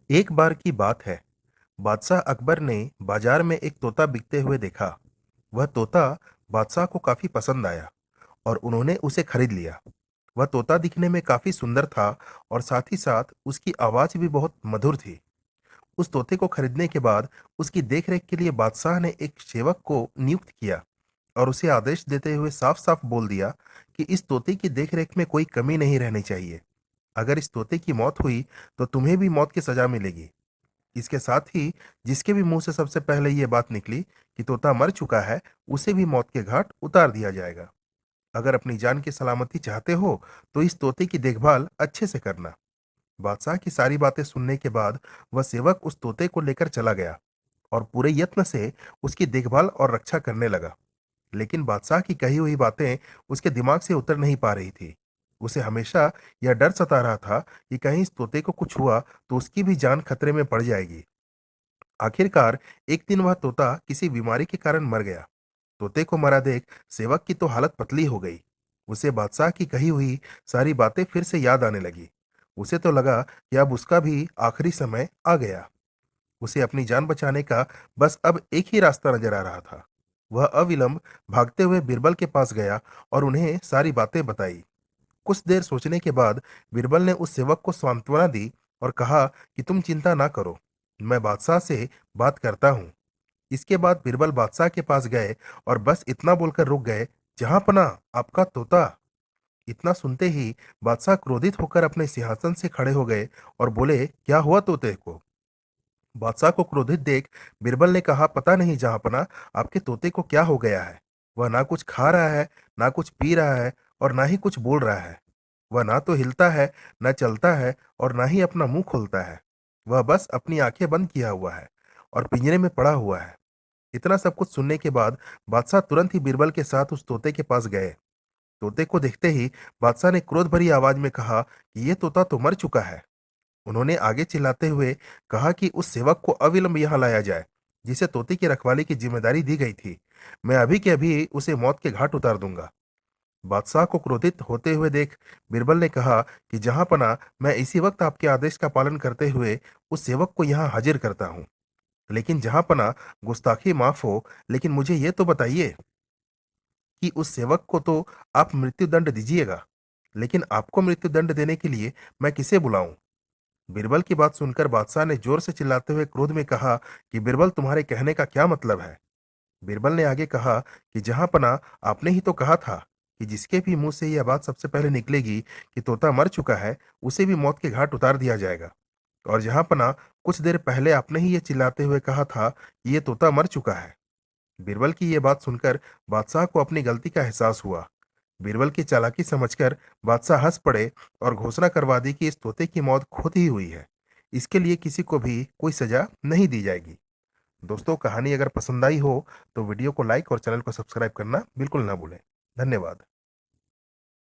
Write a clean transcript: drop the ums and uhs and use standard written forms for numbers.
एक बार की बात है। बादशाह अकबर ने बाजार में एक तोता बिकते हुए देखा। वह तोता बादशाह को काफी पसंद आया और उन्होंने उसे खरीद लिया। वह तोता दिखने में काफी सुंदर था और साथ ही साथ उसकी आवाज भी बहुत मधुर थी। उस तोते को खरीदने के बाद उसकी देखरेख के लिए बादशाह ने एक सेवक को नियुक्त किया और उसे आदेश देते हुए साफ साफ बोल दिया कि इस तोते की देखरेख में कोई कमी नहीं रहनी चाहिए। अगर इस तोते की मौत हुई तो तुम्हें भी मौत की सजा मिलेगी। इसके साथ ही जिसके भी मुंह से सबसे पहले ये बात निकली कि तोता मर चुका है, उसे भी मौत के घाट उतार दिया जाएगा। अगर अपनी जान की सलामती चाहते हो तो इस तोते की देखभाल अच्छे से करना। बादशाह की सारी बातें सुनने के बाद वह सेवक उस तोते को लेकर चला गया और पूरे यत्न से उसकी देखभाल और रक्षा करने लगा। लेकिन बादशाह की कही हुई बातें उसके दिमाग से उतर नहीं पा रही थी। उसे हमेशा यह डर सता रहा था कि कहीं इस तोते को कुछ हुआ तो उसकी भी जान खतरे में पड़ जाएगी। आखिरकार एक दिन वह तोता किसी बीमारी के कारण मर गया। तोते को मरा देख सेवक की तो हालत पतली हो गई। उसे बादशाह की कही हुई सारी बातें फिर से याद आने लगी। उसे तो लगा कि अब उसका भी आखिरी समय आ गया। उसे अपनी जान बचाने का बस अब एक ही रास्ता नजर आ रहा था। वह अविलंब भागते हुए बीरबल के पास गया और उन्हें सारी बातें बताई। कुछ देर सोचने के बाद बीरबल ने उस सेवक को सांत्वना दी और कहा कि तुम चिंता ना करो, मैं बादशाह से बात करता हूँ। इसके बाद बीरबल बादशाह के पास गए और बस इतना बोलकर रुक गए, जहां पना आपका तोता। इतना सुनते ही बादशाह क्रोधित होकर अपने सिंहासन से खड़े हो गए और बोले, क्या हुआ तोते को? बादशाह को क्रोधित देख बीरबल ने कहा, पता नहीं जहांपना, आपके तोते को क्या हो गया है। वह ना कुछ खा रहा है, ना कुछ पी रहा है और ना ही कुछ बोल रहा है। वह ना तो हिलता है, ना चलता है और ना ही अपना मुंह खोलता है। वह बस अपनी आंखें बंद किया हुआ है और पिंजरे में पड़ा हुआ है। इतना सब कुछ सुनने के बाद बादशाह तुरंत ही बीरबल के साथ उस तोते के पास गए। तोते को देखते ही बादशाह ने क्रोध भरी आवाज में कहा कि यह तोता तो मर चुका है। उन्होंने आगे चिल्लाते हुए कहा कि उस सेवक को अविलंब यहाँ लाया जाए, जिसे तोते की रखवाली की जिम्मेदारी दी गई थी। मैं अभी के अभी उसे मौत के घाट उतार दूंगा। बादशाह को क्रोधित होते हुए देख बीरबल ने कहा कि जहांपना, मैं इसी वक्त आपके आदेश का पालन करते हुए उस सेवक को यहाँ हाजिर करता हूँ। लेकिन जहांपना, गुस्ताखी माफ हो, लेकिन मुझे ये तो बताइए कि उस सेवक को तो आप मृत्यु दंड दीजिएगा, लेकिन आपको मृत्यु दंड देने के लिए मैं किसे बुलाऊं? बीरबल की बात सुनकर बादशाह ने जोर से चिल्लाते हुए क्रोध में कहा कि बीरबल, तुम्हारे कहने का क्या मतलब है? बीरबल ने आगे कहा कि जहांपना, आपने ही तो कहा था कि जिसके भी मुंह से यह बात सबसे पहले निकलेगी कि तोता मर चुका है, उसे भी मौत के घाट उतार दिया जाएगा। और जहांपना, कुछ देर पहले आपने ही ये चिल्लाते हुए कहा था कि ये तोता मर चुका है। बीरबल की ये बात सुनकर बादशाह को अपनी गलती का एहसास हुआ। बीरबल की चालाकी समझकर बादशाह हंस पड़े और घोषणा करवा दी कि इस तोते की मौत खुद ही हुई है। इसके लिए किसी को भी कोई सजा नहीं दी जाएगी। दोस्तों, कहानी अगर पसंद आई हो तो वीडियो को लाइक और चैनल को सब्सक्राइब करना बिल्कुल ना भूलें। धन्यवाद।